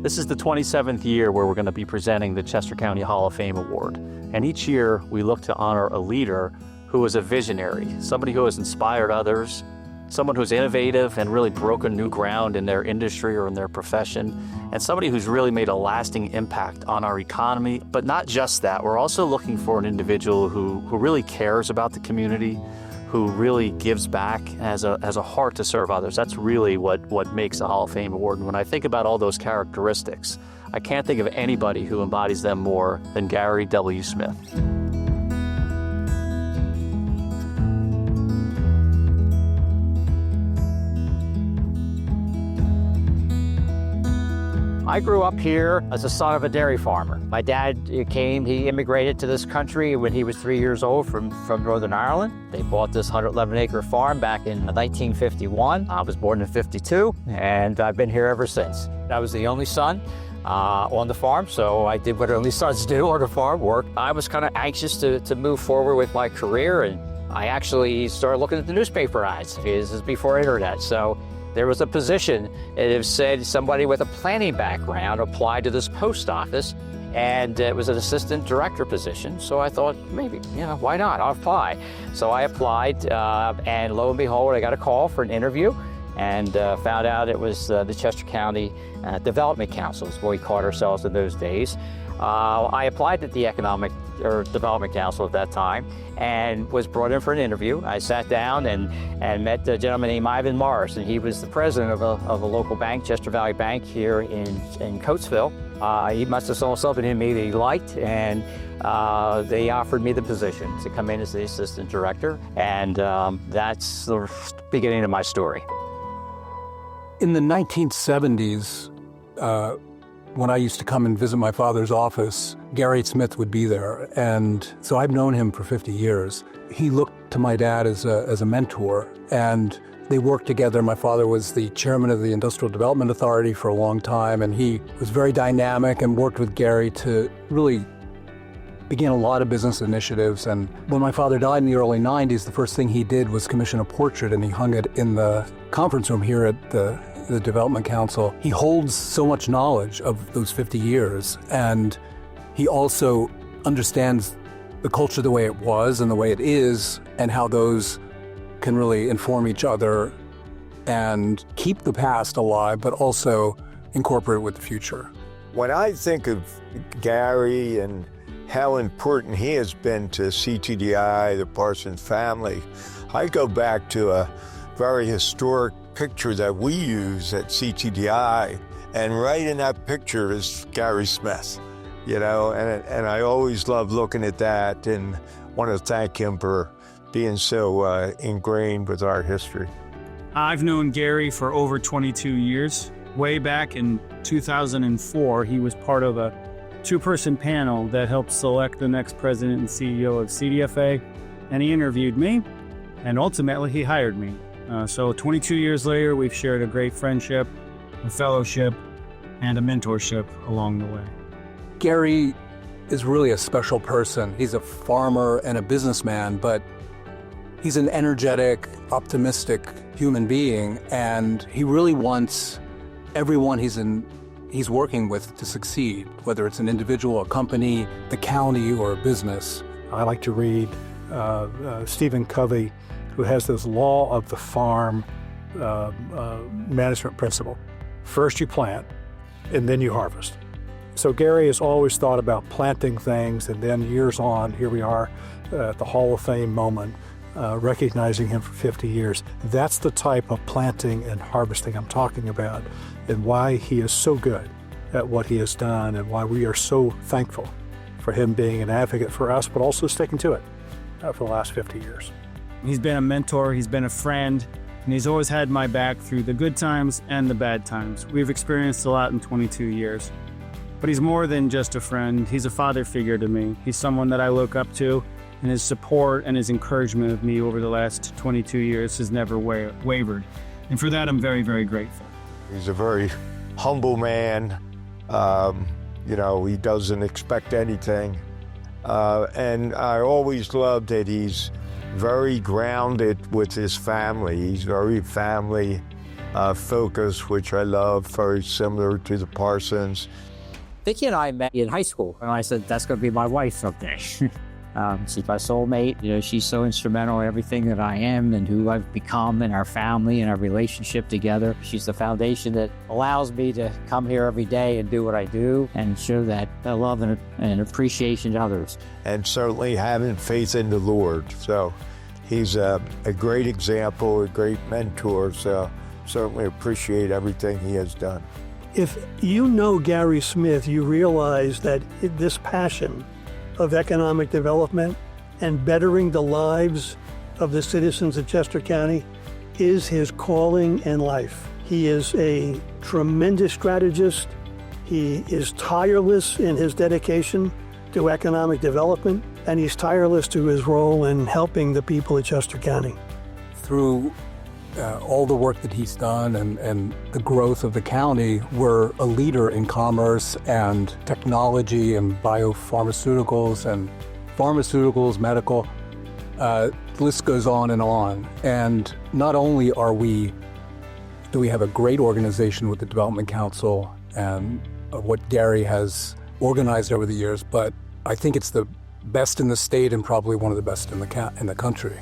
This is the 27th year where we're going to be presenting the Chester County Hall of Fame Award. And each year we look to honor a leader who was a visionary, somebody who has inspired others, someone who's innovative and really broken new ground in their industry or in their profession, and somebody who's really made a lasting impact on our economy. But not just that, we're also looking for an individual who really cares about the community, who really gives back, has a heart to serve others. That's really what makes a Hall of Fame award. And when I think about all those characteristics, I can't think of anybody who embodies them more than Gary W. Smith. I grew up here as a son of a dairy farmer. My dad he immigrated to this country when he was 3 years old from Northern Ireland. They bought this 111-acre farm back in 1951. I was born in 52, and I've been here ever since. I was the only son on the farm, so I did what only sons do on the farm, work. I was kind of anxious to move forward with my career, and I actually started looking at the newspaper ads. This is before internet, so there was a position, it said somebody with a planning background applied to this post office, and it was an assistant director position. So I thought, maybe, why not? I'll apply. So I applied, and lo and behold, I got a call for an interview, and found out it was the Chester County Development Council, is what we called ourselves in those days. I applied at the Economic or Development Council at that time and was brought in for an interview. I sat down and met a gentleman named Ivan Morris, and he was the president of a local bank, Chester Valley Bank, here in Coatesville. He must have saw something in me that he liked, and they offered me the position to come in as the assistant director, and that's the beginning of my story. In the 1970s, when I used to come and visit my father's office, Gary Smith would be there. And so I've known him for 50 years. He looked to my dad as a mentor, and they worked together. My father was the chairman of the Industrial Development Authority for a long time, and he was very dynamic and worked with Gary to really begin a lot of business initiatives. And when my father died in the early 90s, the first thing he did was commission a portrait, and he hung it in the conference room here at the Development Council. He holds so much knowledge of those 50 years, and he also understands the culture the way it was and the way it is, and how those can really inform each other and keep the past alive, but also incorporate it with the future. When I think of Gary and how important he has been to CCEDC, the Parsons family, I go back to a very historic picture that we use at CCEDC, and right in that picture is Gary Smith, and I always love looking at that and want to thank him for being so ingrained with our history. I've known Gary for over 22 years. Way back in 2004, he was part of a two-person panel that helped select the next president and CEO of CDFA, and he interviewed me, and ultimately he hired me. So 22 years later, we've shared a great friendship, a fellowship, and a mentorship along the way. Gary is really a special person. He's a farmer and a businessman, but he's an energetic, optimistic human being, and he really wants everyone he's working with to succeed, whether it's an individual, a company, the county, or a business. I like to read Stephen Covey, who has this law of the farm management principle. First you plant, and then you harvest. So Gary has always thought about planting things, and then years on, here we are at the Hall of Fame moment, recognizing him for 50 years. That's the type of planting and harvesting I'm talking about, and why he is so good at what he has done, and why we are so thankful for him being an advocate for us, but also sticking to it for the last 50 years. He's been a mentor, he's been a friend, and he's always had my back through the good times and the bad times. We've experienced a lot in 22 years. But he's more than just a friend, he's a father figure to me. He's someone that I look up to, and his support and his encouragement of me over the last 22 years has never wavered. And for that, I'm very, very grateful. He's a very humble man. He doesn't expect anything. And I always love that he's very grounded with his family. He's very family focus, which I love, very similar to the Parsons. Vicki and I met in high school, and I said, that's going to be my wife someday. She's my soulmate. You know, she's so instrumental in everything that I am and who I've become in our family and our relationship together. She's the foundation that allows me to come here every day and do what I do and show that love and appreciation to others. And certainly having faith in the Lord. So he's a great example, a great mentor. So certainly appreciate everything he has done. If you know Gary Smith, you realize that this passion of economic development and bettering the lives of the citizens of Chester County is his calling in life. He is a tremendous strategist. He is tireless in his dedication to economic development, and he's tireless to his role in helping the people of Chester County. Through all the work that he's done and the growth of the county, we're a leader in commerce and technology and biopharmaceuticals and pharmaceuticals, medical. The list goes on. And not only do we have a great organization with the Development Council and what Gary has organized over the years, but I think it's the best in the state and probably one of the best in the country.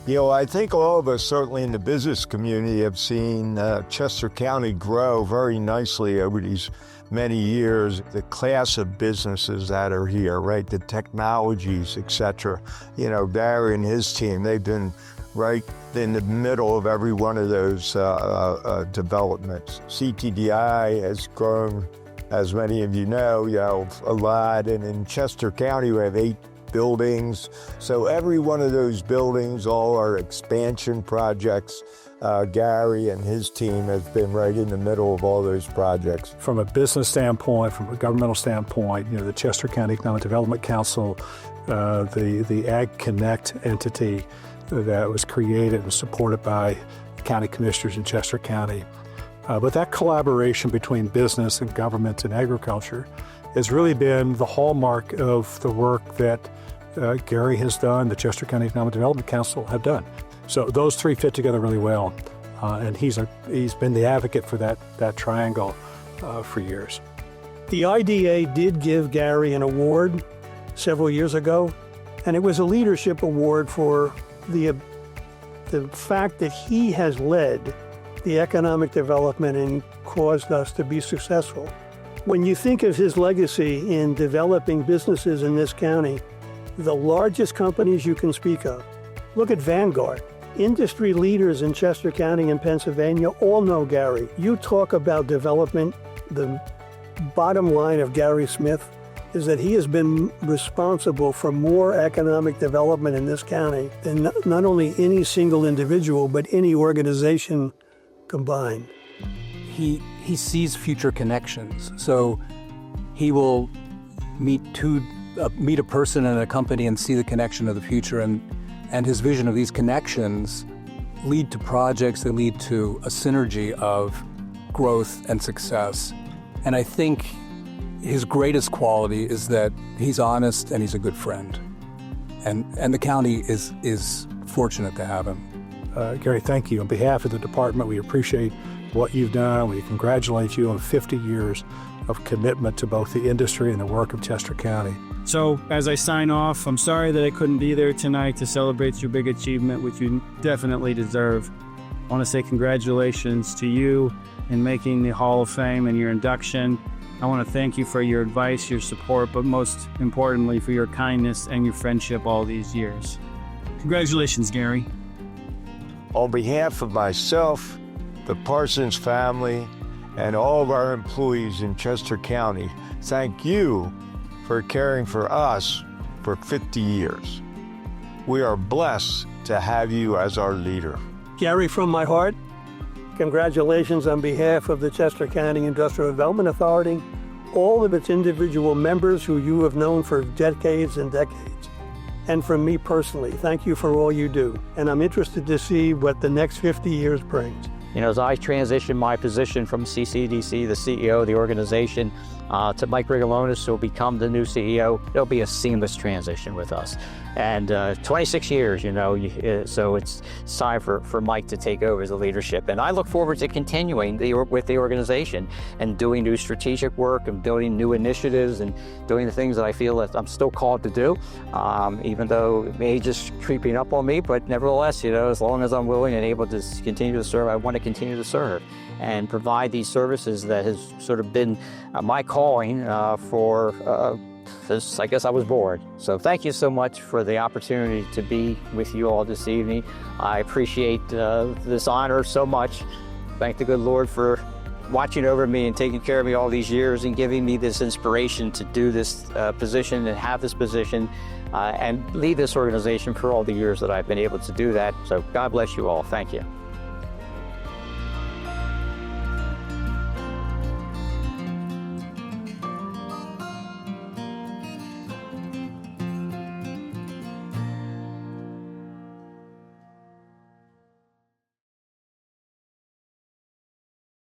You know, I think all of us, certainly in the business community, have seen Chester County grow very nicely over these many years. The class of businesses that are here, right, the technologies, etc. You know, Barry and his team, they've been right in the middle of every one of those developments. CTDI has grown, as many of you know, a lot. And in Chester County, we have 8 buildings. So every one of those buildings, all our expansion projects, Gary and his team has been right in the middle of all those projects. From a business standpoint, from a governmental standpoint, you know, the Chester County Economic Development Council, the Ag Connect entity that was created and supported by the county commissioners in Chester County. But that collaboration between business and government and agriculture has really been the hallmark of the work that Gary has done, the Chester County Economic Development Council have done. So those three fit together really well, and he's been the advocate for that triangle for years. The IDA did give Gary an award several years ago, and it was a leadership award for the fact that he has led the economic development and caused us to be successful. When you think of his legacy in developing businesses in this county, the largest companies you can speak of, look at Vanguard. Industry leaders in Chester County and Pennsylvania all know Gary. You talk about development, the bottom line of Gary Smith is that he has been responsible for more economic development in this county than not only any single individual, but any organization combined. He sees future connections, so he will meet a person and a company and see the connection of the future, and his vision of these connections lead to projects that lead to a synergy of growth and success. And I think his greatest quality is that he's honest and he's a good friend, and the county is fortunate to have him. Gary, thank you. On behalf of the department, we appreciate what you've done. We congratulate you on 50 years of commitment to both the industry and the work of Chester County. So, as I sign off, I'm sorry that I couldn't be there tonight to celebrate your big achievement, which you definitely deserve. I want to say congratulations to you in making the Hall of Fame and your induction. I want to thank you for your advice, your support, but most importantly for your kindness and your friendship all these years. Congratulations, Gary. On behalf of myself, the Parsons family, and all of our employees in Chester County, thank you for caring for us for 50 years. We are blessed to have you as our leader. Gary, from my heart, congratulations on behalf of the Chester County Industrial Development Authority, all of its individual members who you have known for decades and decades. And from me personally, thank you for all you do. And I'm interested to see what the next 50 years brings. You know, as I transition my position from CCEDC, the CEO of the organization, to Mike Rigolonis, who will become the new CEO. It'll be a seamless transition with us. And 26 years, so it's time for Mike to take over the leadership. And I look forward to continuing with the organization and doing new strategic work and building new initiatives and doing the things that I feel that I'm still called to do, even though age is creeping up on me. But nevertheless, as long as I'm willing and able to continue to serve, I want to continue to serve and provide these services that has sort of been my calling since I guess I was born. So thank you so much for the opportunity to be with you all this evening. I appreciate this honor so much. Thank the good Lord for watching over me and taking care of me all these years and giving me this inspiration to do this position and have this position and lead this organization for all the years that I've been able to do that. So God bless you all. Thank you.